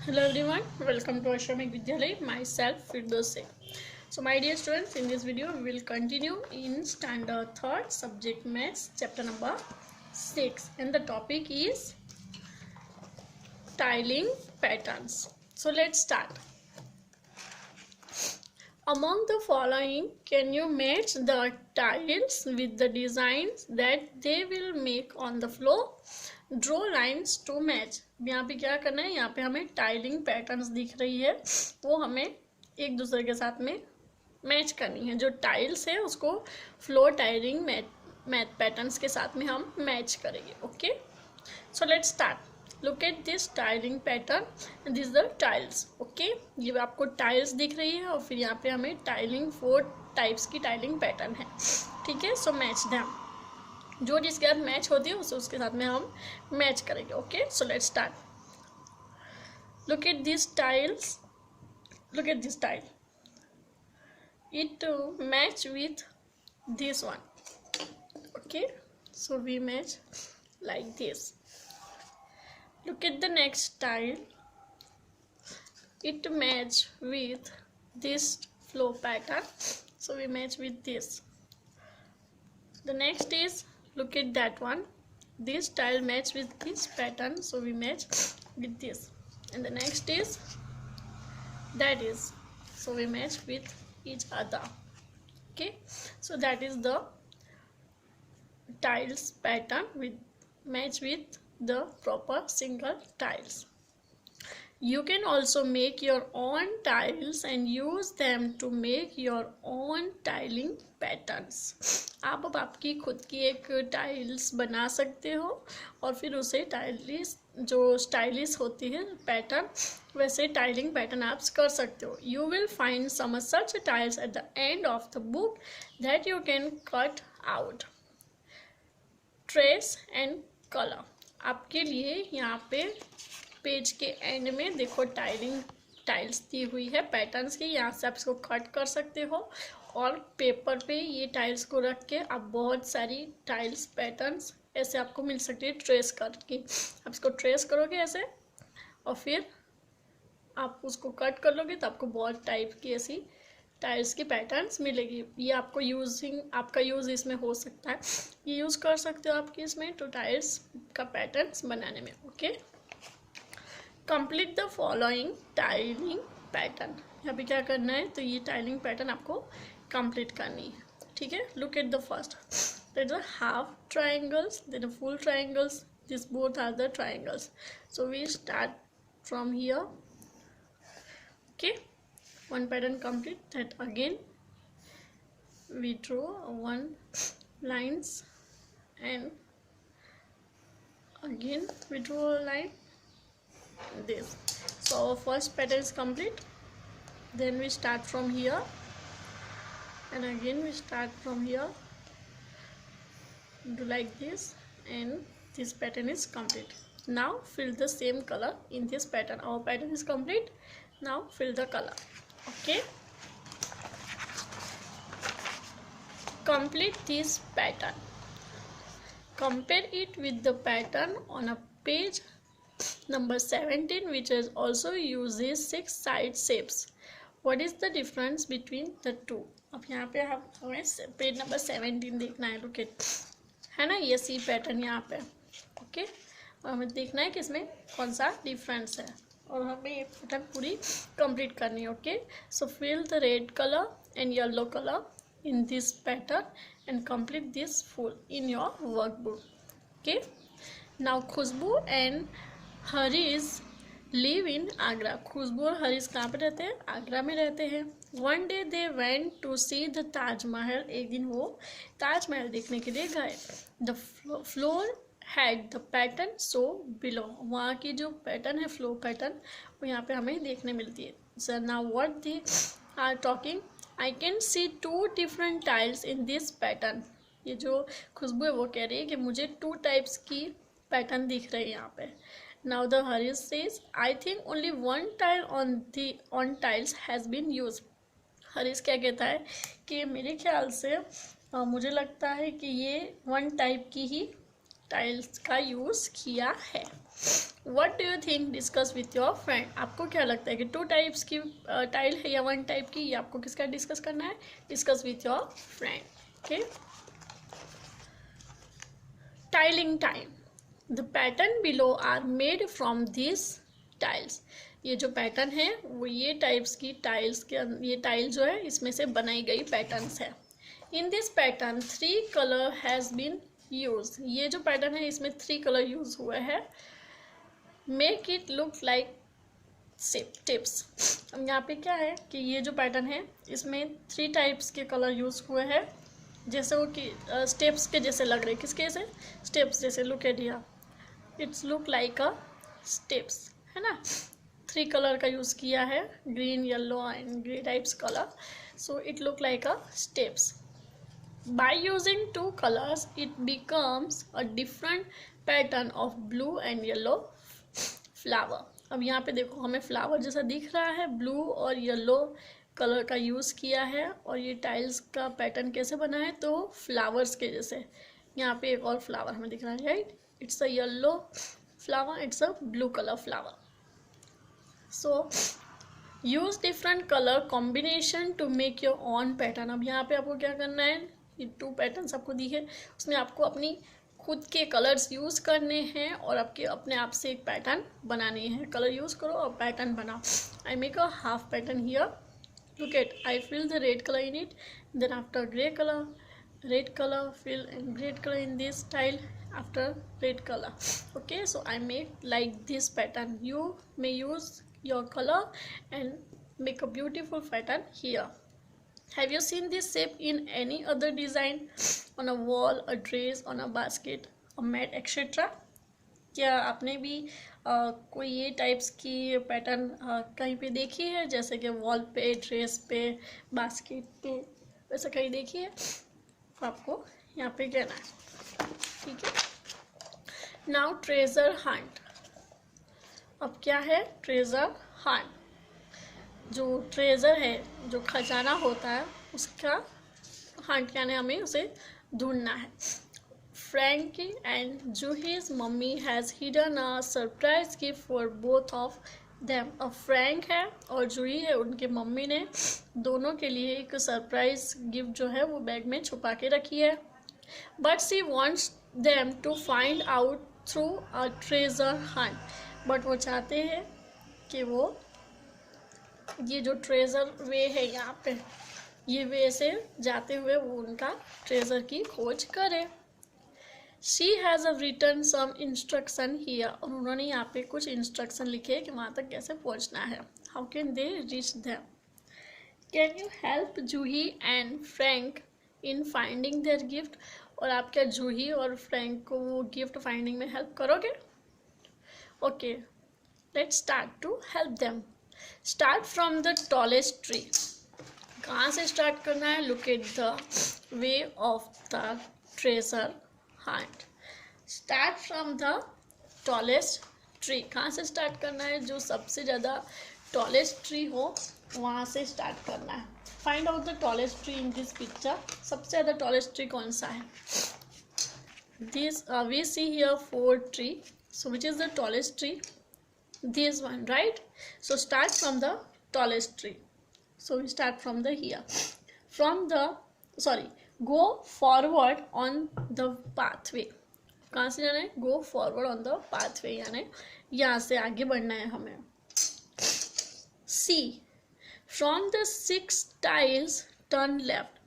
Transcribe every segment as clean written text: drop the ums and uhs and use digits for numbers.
Hello everyone, welcome to Ashramik Vidyalay, myself Firdose. So my dear students, in this video we will continue in standard 3rd subject maths chapter number 6 and the topic is tiling patterns. So let's start. Among the following, can you match the tiles with the designs that they will make on the floor? Draw lines to match. यहाँ पे क्या करना है, यहाँ पे हमें tiling patterns दिख रही है, वो हमें एक दूसरे के साथ में मैच करनी है. जो टाइल्स है उसको फ्लोर टाइलिंग मैथ पैटर्न्स के साथ में हम मैच करेंगे. Okay, so let's start. Look at this tiling pattern, this the tiles. Okay, ये आपको टाइल्स दिख रही है और फिर यहाँ पे हमें टाइलिंग 4 टाइप्स की टाइलिंग पैटर्न है. ठीक है, सो मैच दैम. जो जिसके साथ मैच होती है उसके साथ में हम मैच करेंगे. Okay, so let's start. Look at this tiles, look at this tile, it match with this one. Okay, so we match like this. Look at the next tile, it match with this flow pattern, so we match with this. The next is, look at that one, this tile match with this pattern, so we match with this. And the next is that is, so we match with each other. Okay, so that is the tiles pattern with match with the proper single tiles. You can also make your own tiles and use them to make your own tiling patterns. आप अब आपकी खुद की एक tiles बना सकते हो और फिर उसे टाइलिस जो स्टाइलिश होती है पैटर्न, वैसे टाइलिंग पैटर्न आप कर सकते हो. You will find some such tiles at the end of the book that you can cut out, trace and color. आपके लिए यहाँ पे पेज के एंड में देखो टाइल्स दी हुई है पैटर्न्स की. यहाँ से आप इसको कट कर सकते हो और पेपर पे ये टाइल्स को रख के आप बहुत सारी टाइल्स पैटर्न्स ऐसे आपको मिल सकती है ट्रेस करके. आप इसको ट्रेस करोगे ऐसे और फिर आप उसको कट कर लोगे तो आपको बहुत टाइप की ऐसी टाइल्स की पैटर्न्स मिलेगी. ये आपको आपका यूज़ इसमें हो सकता है, ये यूज़ कर सकते हो आपकी इसमें तो टाइल्स का पैटर्न्स बनाने में. Okay, complete the following tiling pattern. यहाँ पे क्या करना है, तो ये टाइलिंग पैटर्न आपको कंप्लीट करनी है. ठीक है, look at the first, that is half triangles, then full triangles, this both are the triangles. So we start from here. Okay, one pattern complete, that again we draw one lines and again we draw a line this. So our first pattern is complete. Then we start from here and again we start from here, do like this, and this pattern is complete. Now fill the same color in this pattern. Our pattern is complete. Now fill the color. Okay, complete this pattern. Compare it with the pattern on a page number 17, which is also uses 6 side shapes. What is the difference between the two? अब यहाँ पे हमें page number 17 देखना है. Look eight, है ना, ये सी pattern यहाँ पे. ओके, और हमें देखना है कि इसमें कौन सा डिफरेंस है और हमें ये पैटर्न पूरी कंप्लीट करनी है. Okay, so fill the red colour and yellow colour in this pattern and complete this full in your workbook. Okay, now Khushbu and Haris live in Agra. Khushbu और हरीज कहाँ पे रहते हैं, आगरा में रहते हैं. One day they went to see the Taj Mahal. एक दिन वो ताजमहल देखने के लिए गए. The floor had the pattern so below. वहाँ की जो पैटर्न है फ्लो पैटर्न वो यहाँ पे हमें देखने मिलती है. Sir now what they are talking, I can see 2 different tiles in this pattern. ये जो खुशबू है वो कह रही है कि मुझे 2 टाइप्स की पैटर्न दिख रही है यहाँ पे. Now the Harish says, I think only 1 tile on tiles has been use. Harish क्या कहता है कि मेरे ख्याल से मुझे लगता है कि ये 1 टाइप की ही टाइल्स का यूज़ किया है। What do you think? Discuss with your friend. आपको क्या लगता है कि 2 टाइप्स की टाइल है या 1 टाइप की? ये आपको किसका डिस्कस करना है? Discuss with your friend. Okay, tiling time. The pattern below are made from this tiles. ये जो पैटर्न है वो ये टाइप्स की टाइल्स के ये टाइल जो है इसमें से बनाई गई पैटर्न्स है। In this pattern 3 colour has been use. ये जो पैटर्न है इसमें 3 कलर यूज हुए हैं। Make it look like tips. अब यहाँ पे क्या है कि ये जो पैटर्न है इसमें 3 टाइप्स के कलर यूज हुए हैं, जैसे वो कि स्टेप्स के जैसे लग रहे हैं। किसके से? स्टेप्स जैसे। Look at here, it's look like a steps, है ना। 3 कलर का यूज़ किया है, green, yellow and grey types colour, so it look like a steps. By using 2 colors, it becomes a different pattern of blue and yellow flower. अब यहाँ पे देखो हमें फ्लावर जैसा दिख रहा है, ब्लू और येलो कलर का यूज़ किया है, और ये टाइल्स का पैटर्न कैसे बना है? तो फ्लावर्स के जैसे। यहाँ पे एक और फ्लावर हमें दिख रहा है, right? It's a yellow flower, it's a blue colour flower. So use different colour combination to make your own pattern. अब यहाँ पे आपको क्या करना है? ये 2 पैटर्न्स आपको दिखे, उसमें आपको अपनी खुद के कलर्स यूज़ करने हैं और आपके अपने आप से एक पैटर्न बनानी है। कलर यूज़ करो और पैटर्न बनाओ। I make a half pattern here, look at, I fill the red colour in it, then after grey colour, red color, fill and red color in this tile after red color. Okay, so I make like this pattern. You may use your color and make a beautiful pattern here. Have you seen this shape in any other design on a wall, a dress, on a basket, a mat, etc.? क्या आपने भी कोई ये types की pattern कहीं पे देखी है, जैसे कि वॉल पे, ड्रेस पे, बास्केट पे, वैसा कहीं देखी है? आपको यहाँ पे कहना है, ठीक है। Now treasure Hunt. अब क्या है? Treasure Hunt. जो ट्रेजर है, जो खजाना होता है, उसका हंट यानी हमें उसे ढूंढना है। Frankie and Juhi's mummy has hidden a surprise gift for both of them. अब फ्रैंक है और जूही है, उनके मम्मी ने दोनों के लिए एक सरप्राइज गिफ्ट जो है वो बैग में छुपा के रखी है। But she wants them to find out through a treasure hunt. बट वो चाहते हैं कि वो ये जो ट्रेजर वे है यहाँ पे, ये वे से जाते हुए वो उनका ट्रेजर की खोज करे। She has written some instruction here, और उन्होंने यहाँ पे कुछ इंस्ट्रक्शन लिखे कि वहाँ तक कैसे पहुँचना है। How can they reach them? Can you help Juhi and Frank in finding their gift? और आप क्या जूही और फ्रैंक को वो गिफ्ट फाइंडिंग में हेल्प करोगे? Okay, let's start to help them. Start from the tallest tree. कहाँ से स्टार्ट करना है? Look at the way of the treasure hunt. Start from the tallest tree. कहाँ से स्टार्ट करना है? जो सबसे ज़्यादा tallest tree हो वहाँ से स्टार्ट करना है। Find out the tallest tree in this picture. सबसे ज़्यादा tallest tree कौन सा है? This we see here 4 tree. So which is the tallest tree? This one, right? So start from the tallest tree. So we start from the here. Go forward on the pathway. कहाँ से जाना है? Go forward on the pathway, यानी यहाँ से आगे बढ़ना है हमें। C. From the 6 tiles, turn left.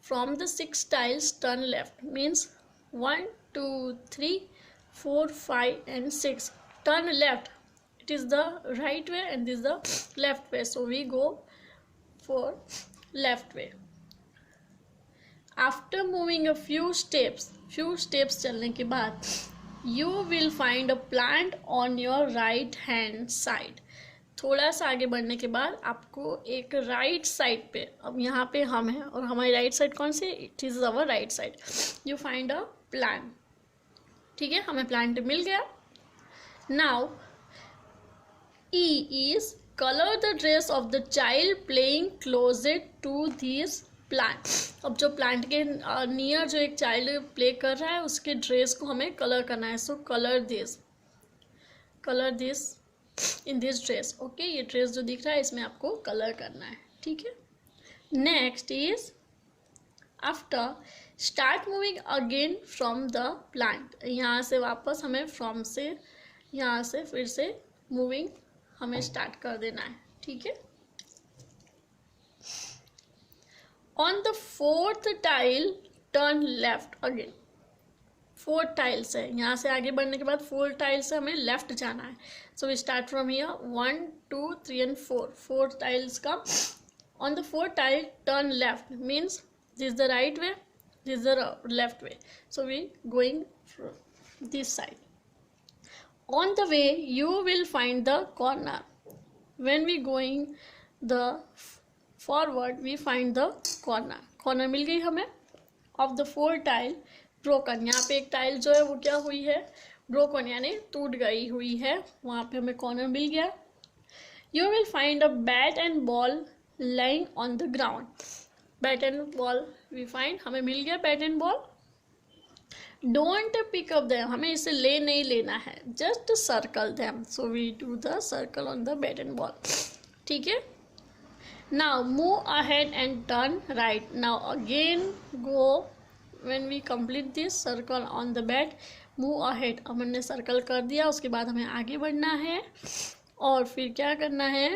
From the 6 tiles, turn left means 1, 2, 3, 4, 5 and 6. Turn left. It is the right way and this is the left way. So we go for left way. After moving a few steps चलने के बाद you will find a plant on your right hand side. थोड़ा सा आगे बढ़ने के बाद आपको एक राइट साइड पे, अब यहाँ पे हम हैं और हमारी राइट साइड कौन सी? It is our right side. You find a plant, ठीक है, हमें प्लांट मिल गया। Now E is color the dress of the child playing closet to these plant. अब जो प्लांट के नियर जो एक चाइल्ड प्ले कर रहा है उसके ड्रेस को हमें कलर करना है। So colour this in this dress. Okay, ये ड्रेस जो दिख रहा है इसमें आपको कलर करना है, ठीक है। Next is after start moving again from the plant. यहाँ से वापस हमें फ्रॉम से यहाँ से फिर से मूविंग हमें स्टार्ट कर देना है, ठीक है। On the fourth tile turn left again. 4 tiles है, यहाँ से आगे बढ़ने के बाद 4 टाइल से हमें लेफ्ट जाना है। So we start from here 1 2 3 and 4 tiles का। On the 4th tile turn left means this the right way, this the left way. So we going this side. On the way you will find the corner. When we going the forward we find the corner मिल गई हमें of the 4 tile broken. यहाँ पे एक tile जो है वो क्या हुई है, ब्रोकन यानी टूट गई हुई है, वहाँ पे हमें कॉर्नर मिल गया। You will find a bat and ball lying on the ground. Bat and ball we find, हमें मिल गया bat and ball. Don't pick up them, हमें इसे ले नहीं लेना है, just circle them. So we do the circle on the bat and ball, ठीक है। Now move ahead and turn right. Now again go when we complete this circle on the bed, move ahead। अब हमने circle कर दिया, उसके बाद हमें आगे बढ़ना है और फिर क्या करना है,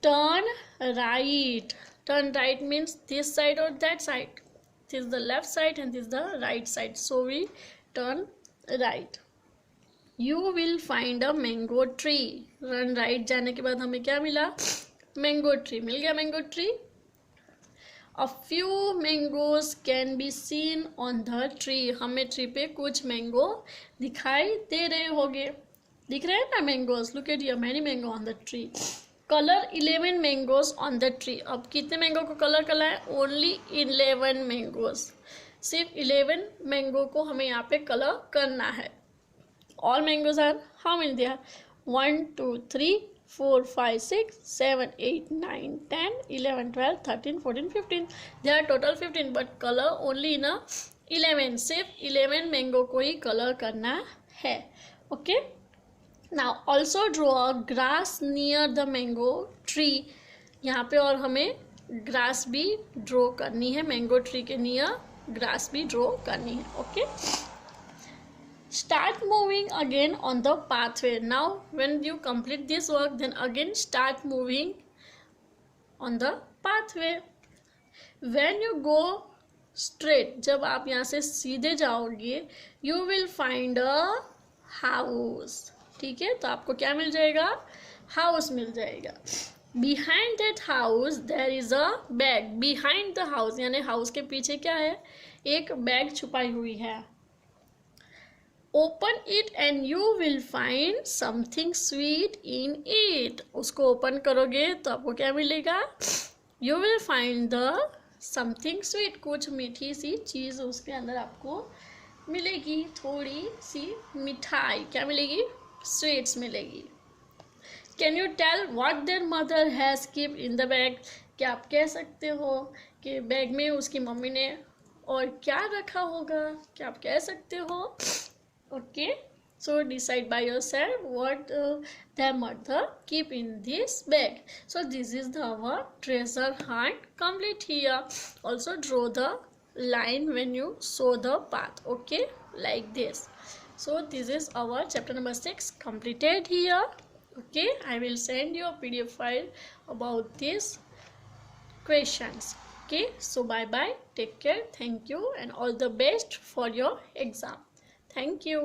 turn right. Turn right means this side और that side, this the left side and this the right side. So we turn right. You will find a mango tree. Run right जाने के बाद हमें क्या मिला, मैंगो ट्री मिल गया, mango tree. A few mangoes can be seen on the tree। हमें tree पे कुछ मैंगो दिखाई दे रहे होंगे, दिख रहे हैं ना mangoes. Look at here, many mango on the tree. Colour 11 mangoes on the tree. अब कितने मैंगो को कलर करना है, ओनली 11 मैंगोज। सिर्फ 11 मैंगो को हमें यहाँ पे कलर करना है। All mangoes are how many there, 1 2 3 4 5 6 7 8 9 10 11 12 13 14 15। There are total 15 but color only in a 11। सिर्फ 11 मैंगो को ही कलर करना है, okay. Now also draw a grass near the mango tree. यहाँ पे और हमें ग्रास भी ड्रॉ करनी है, मैंगो ट्री के नियर ग्रास भी ड्रॉ करनी है, okay. Start moving again on the pathway। Now when you complete this work then again start moving on the pathway। When you go straight, जब आप यहाँ से सीधे जाओगे you will find a house, ठीक है। तो आपको क्या मिल जाएगा, हाउस मिल जाएगा। Behind that house there is a bag। Behind the house यानी हाउस के पीछे क्या है, एक बैग छुपाई हुई है। Open it and you will find something sweet in it. उसको ओपन करोगे तो आपको क्या मिलेगा, you will find the something sweet. कुछ मीठी सी चीज़ उसके अंदर आपको मिलेगी, थोड़ी सी मिठाई क्या मिलेगी, स्वीट्स मिलेगी। Can you tell what their mother has keep in the bag. क्या आप कह सकते हो कि बैग में उसकी मम्मी ने और क्या रखा होगा, क्या आप कह सकते हो, okay। So decide by yourself what their mother keep in this bag। So this is our treasure hunt complete here। Also draw the line when you show the path, okay, like this। So this is our chapter number 6 completed here, okay। I will send you a PDF file about these questions, okay। So bye bye, take care, thank you and all the best for your exam। Thank you।